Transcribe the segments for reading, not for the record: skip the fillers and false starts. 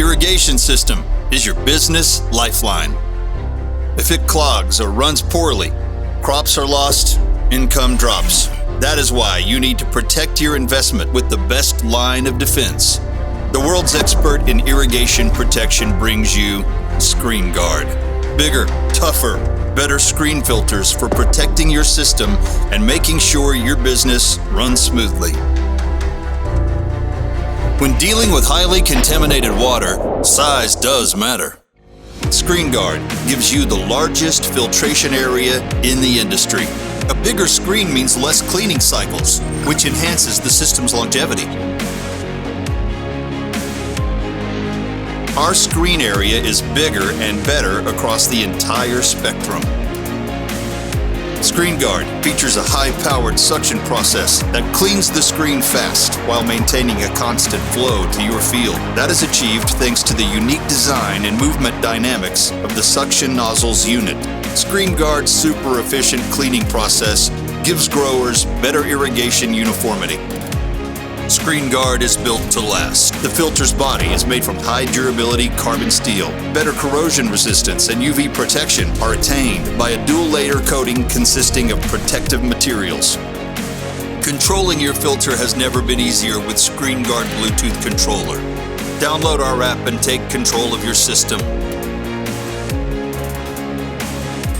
Irrigation system is your business lifeline. If it clogs or runs poorly, crops are lost, income drops. That is why you need to protect your investment with the best line of defense. The world's expert in irrigation protection brings you ScreenGuard. Bigger, tougher, better screen filters for protecting your system and making sure your business runs smoothly. When dealing with highly contaminated water, size does matter. ScreenGuard gives you the largest filtration area in the industry. A bigger screen means less cleaning cycles, which enhances the system's longevity. Our screen area is bigger and better across the entire spectrum. ScreenGuard features a high-powered suction process that cleans the screen fast while maintaining a constant flow to your field. That is achieved thanks to the unique design and movement dynamics of the suction nozzles unit. ScreenGuard's super efficient cleaning process gives growers better irrigation uniformity. ScreenGuard is built to last. The filter's body is made from high durability carbon steel. Better corrosion resistance and UV protection are attained by a dual layer coating consisting of protective materials. Controlling your filter has never been easier with ScreenGuard Bluetooth controller. Download our app and take control of your system.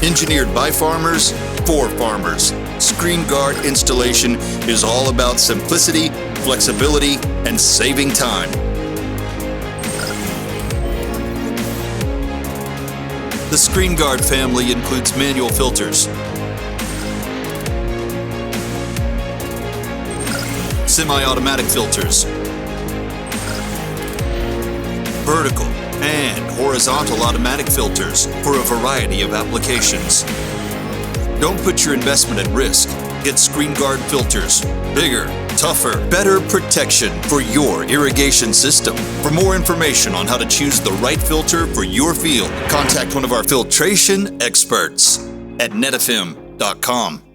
Engineered by farmers, for farmers, ScreenGuard installation is all about simplicity, flexibility, and saving time. The ScreenGuard family includes manual filters, semi-automatic filters, vertical and horizontal automatic filters for a variety of applications. Don't put your investment at risk. Get ScreenGuard filters. Bigger, tougher, better protection for your irrigation system. For more information on how to choose the right filter for your field, contact one of our filtration experts at Netafim.com.